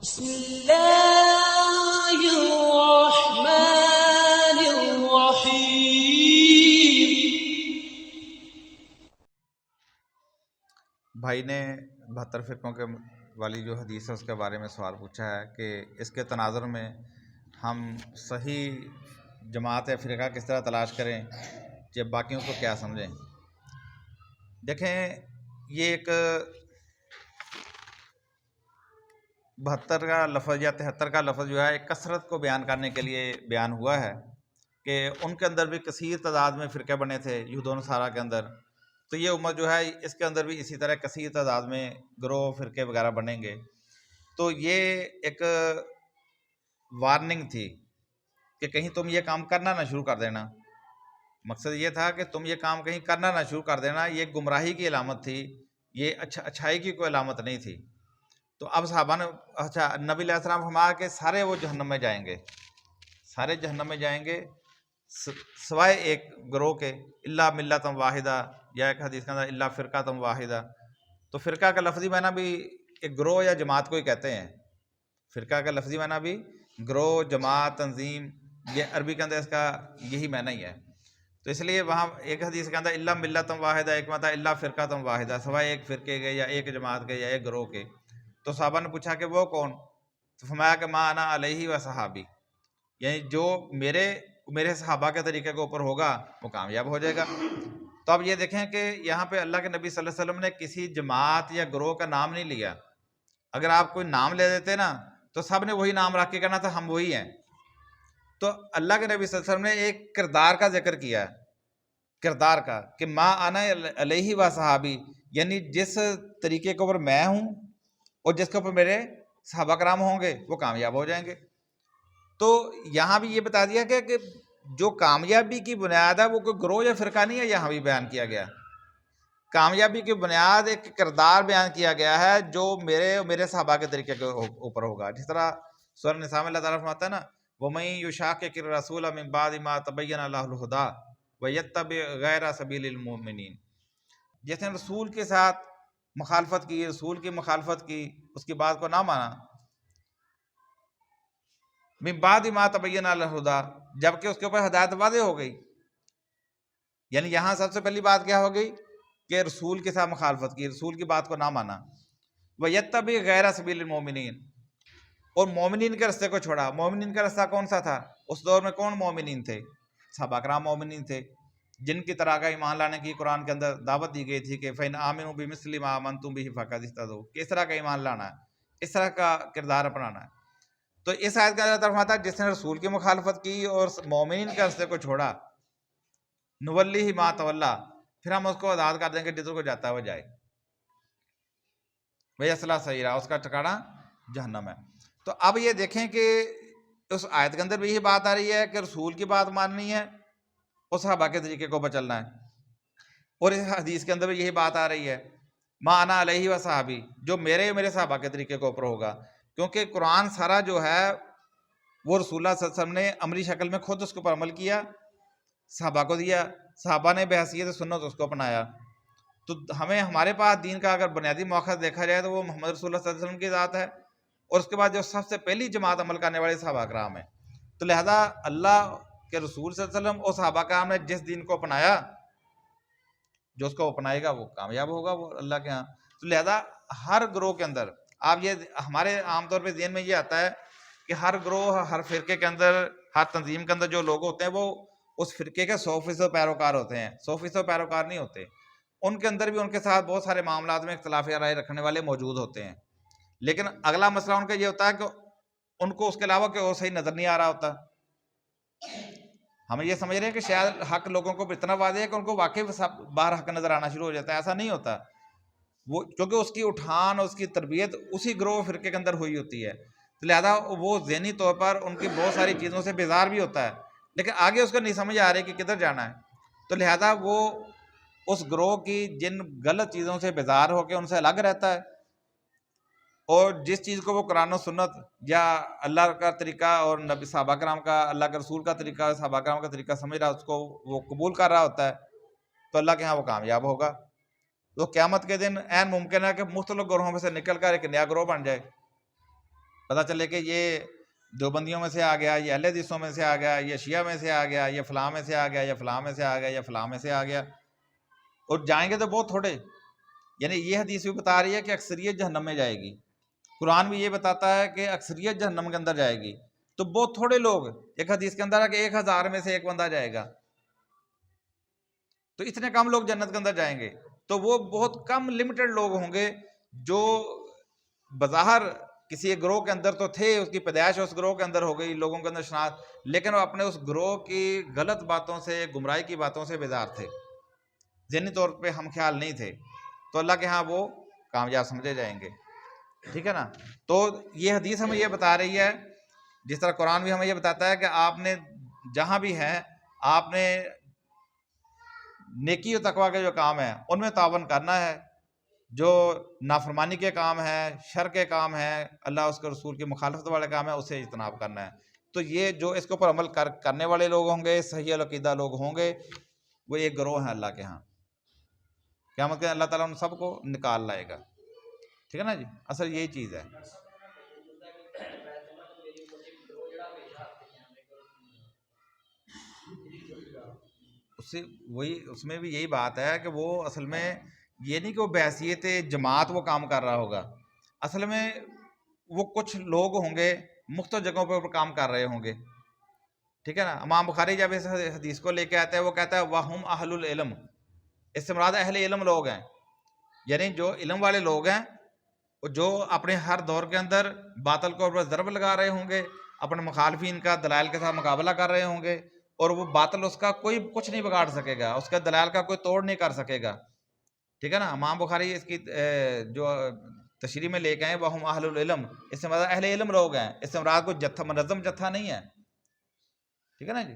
بسم اللہ الرحمن الرحیم۔ بھائی نے 72 فرقوں کے والی جو حدیث ہے اس کے بارے میں سوال پوچھا ہے کہ اس کے تناظر میں ہم صحیح جماعت یا فرقہ کس طرح تلاش کریں کہ باقیوں کو کیا سمجھیں۔ دیکھیں، یہ ایک 72 کا لفظ یا 73 کا لفظ جو ہے ایک کثرت کو بیان کرنے کے لیے بیان ہوا ہے کہ ان کے اندر بھی کثیر تعداد میں فرقے بنے تھے یہود و نصارہ کے اندر، تو یہ امت جو ہے اس کے اندر بھی اسی طرح کثیر تعداد میں گروہ فرقے وغیرہ بنیں گے۔ تو یہ ایک وارننگ تھی کہ کہیں تم یہ کام کرنا نہ شروع کر دینا۔ مقصد یہ تھا کہ تم یہ کام کہیں کرنا نہ شروع کر دینا، یہ گمراہی کی علامت تھی، یہ اچھائی کی کوئی علامت نہیں تھی۔ تو اب صحابہ نے نبی علیہ السلام فرمایا کہ سارے وہ جہنم میں جائیں گے، سارے جہنم میں جائیں گے سوائے ایک گروہ کے، الا ملۃ واحدہ، یا ایک حدیث کے اندر الا فرقہ واحدہ۔ تو فرقہ کا لفظی معنی بھی ایک گروہ یا جماعت کو ہی کہتے ہیں۔ فرقہ کا لفظی معنی بھی گروہ، جماعت، تنظیم، یہ عربی کے اندر اس کا یہی معنی ہی ہے۔ تو اس لیے وہاں ایک حدیث کے اندر الا ملۃ واحدہ، ایک مطلب الا فرقہ واحدہ، سوائے ایک فرقے کے یا ایک جماعت کے یا ایک گروہ کے۔ تو صحابہ نے پوچھا کہ وہ کون؟ تو فرمایا کہ ما انا علیہ و صحابی، یعنی جو میرے صحابہ کے طریقے کے اوپر ہوگا وہ کامیاب ہو جائے گا۔ تو اب یہ دیکھیں کہ یہاں پہ اللہ کے نبی صلی اللہ علیہ وسلم نے کسی جماعت یا گروہ کا نام نہیں لیا۔ اگر آپ کوئی نام لے دیتے نا تو سب نے وہی نام رکھ کے کہنا تھا ہم وہی ہیں۔ تو اللہ کے نبی صلی اللہ علیہ وسلم نے ایک کردار کا ذکر کیا ہے، کردار کا، کہ ما انا علیہ و صحابی، یعنی جس طریقے کے اوپر میں ہوں اور جس کے اوپر میرے صحابہ کرام ہوں گے وہ کامیاب ہو جائیں گے۔ تو یہاں بھی یہ بتا دیا گیا کہ جو کامیابی کی بنیاد ہے وہ کوئی گروہ یا فرقہ نہیں ہے، یہاں بھی بیان کیا گیا۔ کامیابی کی بنیاد ایک کردار بیان کیا گیا ہے جو میرے صحابہ کے طریقے کے اوپر ہوگا۔ جس طرح سورہ نساء میں اللہ تعالیٰ فرماتا ہے نا، وَمَن يُشَاقِقِ الرَّسُولَ مِن بَعْدِ مَا تَبَيَّنَ لَهُ الْهُدَىٰ وَيَتَّبِعْ غَيْرَ سَبِيلِ الْمُؤْمِنِينَ، جس نے رسول کے ساتھ مخالفت کی، رسول کی مخالفت کی، اس کی بات کو نہ مانا، من بعد ما تبین الہدیٰ، جبکہ اس کے اوپر ہدایت واضح ہو گئی۔ یعنی یہاں سب سے پہلی بات کیا ہو گئی کہ رسول کے ساتھ مخالفت کی، رسول کی بات کو نہ مانا، وَيَتَّبِعْ غَيْرَ سَبِيلِ الْمُؤْمِنِينَ، اور مومنین کے رستے کو چھوڑا۔ مومنین کا رستہ کون سا تھا؟ اس دور میں کون مومنین تھے؟ صحابہ کرام مومنین تھے، جن کی طرح کا ایمان لانے کی قرآن کے اندر دعوت دی گئی تھی کہ فَإِنْ آمِنُوا بِمِثْلِ مَا آمَنْتُمْ بِهِ فَقَدِ اهْتَدَوْا، کس طرح کا ایمان لانا ہے، اس طرح کا کردار اپنانا ہے۔ تو اس آیت کا اللہ فرماتا ہے جس نے رسول کی مخالفت کی اور مومنین کے راستے کو چھوڑا، نولیہ ما تولیٰ، پھر ہم اس کو آزاد کر دیں گے جدھر کو جاتا ہے وہ جائے، وَيَصْلَىٰ سَعِیرًا، اس کا ٹھکانہ جہنم ہے۔ تو اب یہ دیکھیں کہ اس آیت کے اندر بھی یہی بات آ رہی ہے کہ رسول کی بات ماننی ہے اور صحابہ کے طریقے کو بچلنا ہے، اور اس حدیث کے اندر بھی یہی بات آ رہی ہے ما انا علیہ و صحابی، جو میرے صحابہ کے طریقے کے اوپر ہوگا، کیونکہ قرآن سارا جو ہے وہ رسول اللہ صلی اللہ علیہ وسلم نے عملی شکل میں خود اس کے اوپر عمل کیا، صحابہ کو دیا، صحابہ نے بحیثیت سنت اس کو اپنایا۔ تو ہمیں ہمارے پاس دین کا اگر بنیادی مؤخذ دیکھا جائے تو وہ محمد رسول اللہ صلی اللہ علیہ وسلم کی ذات ہے، اور اس کے بعد جو سب سے پہلی جماعت عمل کرنے والے صحابہ کرام ہیں۔ تو لہذا اللہ کے رسول صلی اللہ علیہ وسلم اور صحابہ کرام نے جس دین کو اپنایا، جو اس کو اپنائے گا وہ کامیاب ہوگا وہ اللہ کے ہاں۔ تو لہذا ہر گروہ کے اندر، آپ یہ ہمارے عام طور پہ ذہن میں یہ آتا ہے کہ ہر گروہ، ہر فرقے کے اندر، ہر تنظیم کے اندر جو لوگ ہوتے ہیں وہ اس فرقے کے 100% پیروکار ہوتے ہیں۔ 100% پیروکار نہیں ہوتے، ان کے اندر بھی ان کے ساتھ بہت سارے معاملات میں اختلاف رائے رکھنے والے موجود ہوتے ہیں، لیکن اگلا مسئلہ ان کا یہ ہوتا ہے کہ ان کو اس کے علاوہ کہ اور صحیح نظر نہیں آ رہا ہوتا۔ ہم یہ سمجھ رہے ہیں کہ شاید حق لوگوں کو اتنا واضح ہے کہ ان کو واقعی باہر حق نظر آنا شروع ہو جاتا ہے، ایسا نہیں ہوتا۔ وہ کیونکہ اس کی اٹھان اور اس کی تربیت اسی گروہ فرقے کے اندر ہوئی ہوتی ہے، تو لہذا وہ ذہنی طور پر ان کی بہت ساری چیزوں سے بیزار بھی ہوتا ہے، لیکن آگے اس کو نہیں سمجھ آ رہی کہ کدھر جانا ہے، تو لہذا وہ اس گروہ کی جن غلط چیزوں سے بیزار ہو کے ان سے الگ رہتا ہے، اور جس چیز کو وہ قرآن و سنت یا اللہ کا طریقہ اور نبی صحابہ کرام کا، اللہ کے رسول کا طریقہ، صحابہ کرام کا طریقہ سمجھ رہا، اس کو وہ قبول کر رہا ہوتا ہے، تو اللہ کے ہاں وہ کامیاب ہوگا۔ تو قیامت کے دن عین ممکن ہے کہ مختلف گروہوں میں سے نکل کر ایک نیا گروہ بن جائے، پتہ چلے کہ یہ دیوبندیوں میں سے آ گیا، یہ اہل حدیثوں میں سے آ گیا، یہ شیعہ میں سے آ گیا، یہ فلاں میں سے آ گیا، یہ فلاں میں سے آ گیا، یہ فلاں میں سے آ گیا، اور جائیں گے تو بہت تھوڑے. یعنی یہ حدیث بھی بتا رہی ہے کہ اکثریت جہنم میں جائے گی، قرآن بھی یہ بتاتا ہے کہ اکثریت جہنم کے اندر جائے گی، تو بہت تھوڑے لوگ، ایک حدیث کے اندر ہے کہ 1000 میں سے ایک بندہ جائے گا، تو اتنے کم لوگ جنت کے اندر جائیں گے. تو وہ بہت کم لمیٹڈ لوگ ہوں گے جو بظاہر کسی ایک گروہ کے اندر تو تھے، اس کی پیدائش اس گروہ کے اندر ہو گئی، لوگوں کے اندر شناخت، لیکن وہ اپنے اس گروہ کی غلط باتوں سے، گمراہی کی باتوں سے بیزار تھے، ذہنی طور پہ ہم خیال نہیں تھے، تو اللہ کے ہاں وہ کامیاب سمجھے جائیں گے. ٹھیک ہے نا. تو یہ حدیث ہمیں یہ بتا رہی ہے، جس طرح قرآن بھی ہمیں یہ بتاتا ہے کہ آپ نے جہاں بھی ہیں، آپ نے نیکی و تقویٰ کے جو کام ہیں ان میں تعاون کرنا ہے، جو نافرمانی کے کام ہیں، شر کے کام ہیں، اللہ اس کے رسول کی مخالفت والے کام ہیں، اسے اجتناب کرنا ہے. تو یہ جو اس کے اوپر عمل کرنے والے لوگ ہوں گے، صحیح العقیدہ لوگ ہوں گے، وہ ایک گروہ ہیں اللہ کے ہاں. قیامت کے اللہ تعالیٰ ان سب کو نکال لائے گا. ٹھیک ہے نا جی. اصل یہی چیز ہے. اس میں بھی یہی بات ہے کہ وہ اصل میں یہ نہیں کہ وہ بحیثیت جماعت وہ کام کر رہا ہوگا، اصل میں وہ کچھ لوگ ہوں گے مختلف جگہوں پہ کام کر رہے ہوں گے. ٹھیک ہے نا. امام بخاری جب اس حدیث کو لے کے آتا ہے وہ کہتا ہے وَهُمْ أَهْلُ الْعِلْمِ، اس سے مراد اہل علم لوگ ہیں، یعنی جو علم والے لوگ ہیں، جو اپنے ہر دور کے اندر باطل کو اوپر ضرب لگا رہے ہوں گے، اپنے مخالفین کا دلائل کے ساتھ مقابلہ کر رہے ہوں گے، اور وہ باطل اس کا کوئی کچھ نہیں بگاڑ سکے گا، اس کے دلائل کا کوئی توڑ نہیں کر سکے گا. ٹھیک ہے نا. امام بخاری اس کی جو تشریح میں لے کے آئے وَهُمْ أَهْلُ الْعِلْمِ، اس سے مراد اہل علم لوگ ہیں، اس سے مراد کوئی جتھا منظم جتھا نہیں ہے. ٹھیک ہے نا جی.